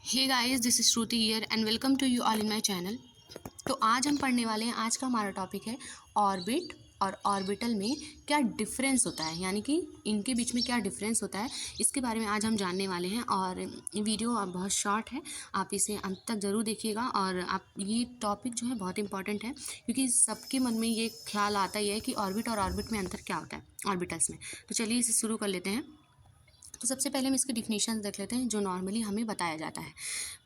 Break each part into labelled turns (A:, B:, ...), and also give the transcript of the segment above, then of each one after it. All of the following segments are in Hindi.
A: Hey guys, this is Shruti here and welcome to you all in my channel. तो आज हम पढ़ने वाले हैं, आज का हमारा टॉपिक है ऑर्बिट और ऑर्बिटल में क्या डिफरेंस होता है, यानी कि इनके बीच में क्या डिफरेंस होता है, इसके बारे में आज हम जानने वाले हैं। और वीडियो बहुत शॉर्ट है, आप इसे अंत तक ज़रूर देखिएगा। और आप ये टॉपिक जो है बहुत इंपॉर्टेंट है, क्योंकि सबके मन में ये ख्याल आता ही है कि ऑर्बिट और ऑर्बिट में अंतर क्या होता है ऑर्बिटल्स में। तो चलिए इसे शुरू कर लेते हैं। तो सबसे पहले हम इसके डिफिनीशन देख लेते हैं जो नॉर्मली हमें बताया जाता है।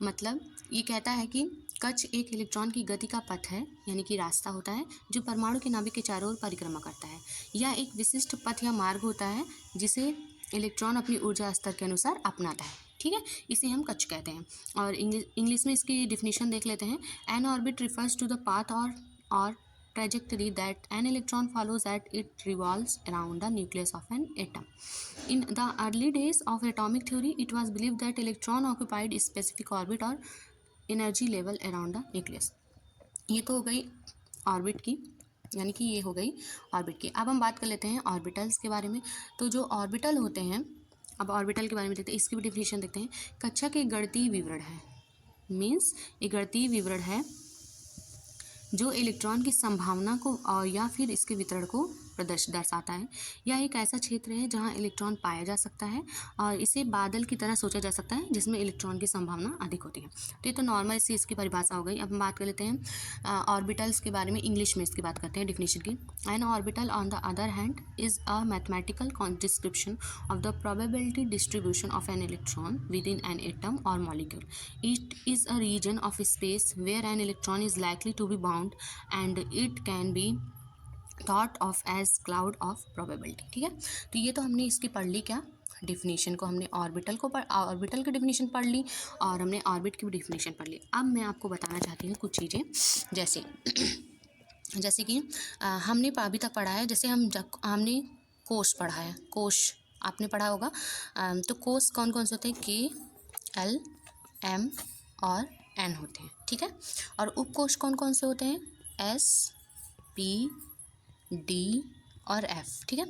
A: मतलब ये कहता है कि कक्ष एक इलेक्ट्रॉन की गति का पथ है, यानी कि रास्ता होता है जो परमाणु के नाभिक के चारों ओर परिक्रमा करता है। यह एक विशिष्ट पथ या मार्ग होता है जिसे इलेक्ट्रॉन अपनी ऊर्जा स्तर के अनुसार अपनाता है। ठीक है, इसे हम कक्ष कहते हैं। और इंग्लिश में इसकी डिफिनीशन देख लेते हैं। An orbit refers to the path और trajectory that an electron follows as it revolves around the nucleus of an atom. In the early days of atomic theory, it was believed that electron occupied a specific orbit or energy level around the nucleus. ये तो हो गई ऑर्बिट की, यानी कि ये हो गई ऑर्बिट की। अब हम बात कर लेते हैं ऑर्बिटल्स के बारे में। तो जो ऑर्बिटल होते हैं, अब ऑर्बिटल के बारे में देखते हैं, इसकी भी डिफिनेशन देखते हैं। कक्षा के गणितीय विवरण है, मीन्स ये गणितीय विवरण है जो इलेक्ट्रॉन की संभावना को और या फिर इसके वितरण को दर्शाता है। यह एक ऐसा क्षेत्र है जहां इलेक्ट्रॉन पाया जा सकता है और इसे बादल की तरह सोचा जा सकता है जिसमें इलेक्ट्रॉन की संभावना अधिक होती है। तो ये तो नॉर्मल सी इसकी परिभाषा हो गई। अब हम बात कर लेते हैं ऑर्बिटल्स के बारे में। इंग्लिश में इसकी बात करते हैं डिफिनेशन की। An orbital on the other hand is a mathematical description of the probability distribution of an electron within an atom or molecule. It is a region of space where an electron is likely to be bound and it can be thought of as cloud of probability. ठीक है, तो ये तो हमने इसकी पढ़ ली, क्या डिफिनीशन को हमने ऑर्बिटल ऑर्बिटल की डिफिनीशन पढ़ ली और हमने ऑर्बिट की भी डिफिनीशन पढ़ ली। अब मैं आपको बताना चाहती हूँ कुछ चीज़ें, जैसे कि हमने अभी तक पढ़ा है, जैसे हमने कोश पढ़ा है। कोश आपने पढ़ा होगा। तो कोश कौन कौन से होते हैं? के, एल, एम और एन होते हैं। ठीक है, और उपकोश कौन कौन से होते हैं? एस, पी, डी और एफ। ठीक है,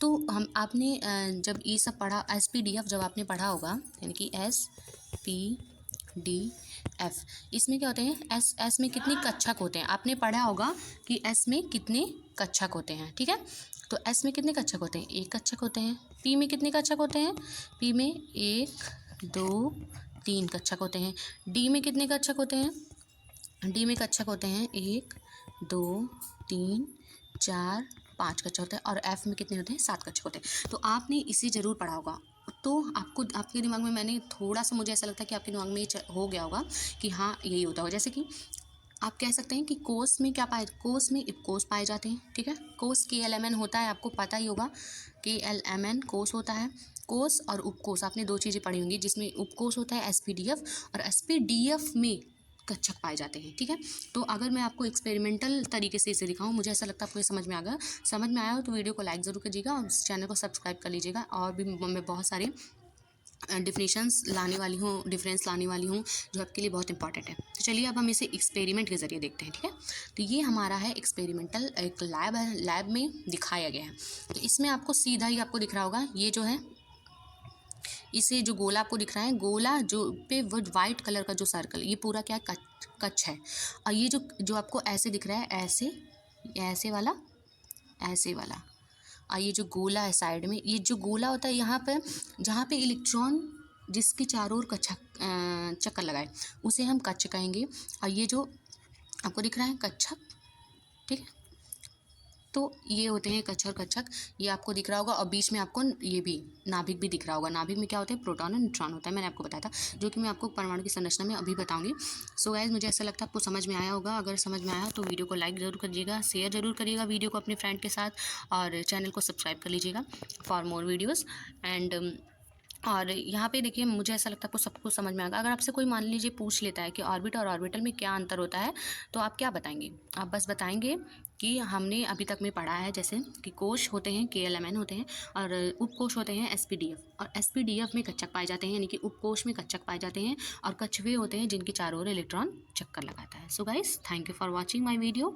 A: तो हम आपने जब ये सब पढ़ा, एस पी डी एफ जब आपने पढ़ा होगा, यानी कि एस पी डी एफ, इसमें क्या होते हैं? एस में कितने कक्षक होते हैं? आपने पढ़ा होगा कि एस में कितने कक्षक होते हैं। ठीक है, तो एस में कितने कक्षक होते हैं? एक कक्षक होते हैं। पी में कितने कक्षक होते हैं? पी में 1 2 3 कक्षक होते हैं। डी में कितने कक्षक होते हैं? डी में कक्षक होते हैं 1 2 3 4 5 कक्षक होते हैं। और एफ में कितने होते हैं? 7 कक्षक होते हैं। तो आपने इसे ज़रूर पढ़ा होगा। तो आपको आपके दिमाग में, मैंने थोड़ा सा, मुझे ऐसा लगता है कि आपके दिमाग में ये हो गया होगा कि हाँ यही होता होगा। जैसे कि आप कह सकते हैं कि कोस में क्या पाए? कोस में उपकोष पाए जाते हैं। ठीक है, कोस KLMN होता है, आपको पता ही होगा। KLMN कोस होता है। कोस और उपकोष आपने दो चीज़ें पढ़ी होंगी, जिसमें उपकोष होता है SPDF और SPDF में कक्षक पाए जाते हैं। ठीक है, तो अगर मैं आपको एक्सपेरिमेंटल तरीके से इसे दिखाऊं, मुझे ऐसा लगता है आपको ये समझ में आ गया। समझ में आया हो तो वीडियो को लाइक ज़रूर कीजिएगा और चैनल को सब्सक्राइब कर लीजिएगा। और भी मैं बहुत सारे डिफिनेशंस लाने वाली हूँ, डिफरेंस लाने वाली हूँ जो आपके लिए बहुत इंपॉर्टेंट है। तो चलिए अब हम इसे एक्सपेरिमेंट के ज़रिए देखते हैं। ठीक है, तो ये हमारा है एक्सपेरिमेंटल, एक लैब है, लैब में दिखाया गया है। तो इसमें आपको सीधा ही आपको दिख रहा होगा, ये जो है, इसे जो गोला आपको दिख रहा है, गोला जो पे वो वाइट कलर का जो सर्कल, ये पूरा क्या कच्छ है। और ये जो आपको ऐसे दिख रहा है, ऐसे वाला, ऐसे वाला, और ये जो गोला है साइड में, ये जो गोला होता है यहाँ पे, जहाँ पे इलेक्ट्रॉन जिसके चारों ओर चक्कर लगाए, उसे हम कक्ष कहेंगे। और ये जो आपको दिख रहा है कक्षक, ठीक है, तो ये होते हैं कक्ष और कक्षक, ये आपको दिख रहा होगा। और बीच में आपको ये भी नाभिक भी दिख रहा होगा। नाभिक में क्या होता है? प्रोटॉन और न्यूट्रॉन होता है, मैंने आपको बताया था, जो कि मैं आपको परमाणु की संरचना में अभी बताऊंगी। सो गाइस, मुझे ऐसा लगता है आपको समझ में आया होगा। अगर समझ में आया तो वीडियो को लाइक ज़रूर करिएगा, शेयर ज़रूर करिएगा वीडियो को अपने फ्रेंड के साथ, और चैनल को सब्सक्राइब कर लीजिएगा फॉर मोर वीडियोज़। एंड और यहाँ पे देखिए, मुझे ऐसा लगता है आपको सब कुछ समझ में आएगा। अगर आपसे कोई मान लीजिए पूछ लेता है कि ऑर्बिट और ऑर्बिटल में क्या अंतर होता है, तो आप क्या बताएंगे? आप बस बताएंगे कि हमने अभी तक में पढ़ा है, जैसे कि कोश होते हैं KLMN होते हैं और उपकोश होते हैं SPDF। और SPDF में कक्षक पाए जाते हैं, यानी कि उपकोश में कक्षक पाए जाते हैं, और कक्ष वे होते हैं जिनके चारों ओर इलेक्ट्रॉन चक्कर लगाता है। So guys, thank you for watching my video.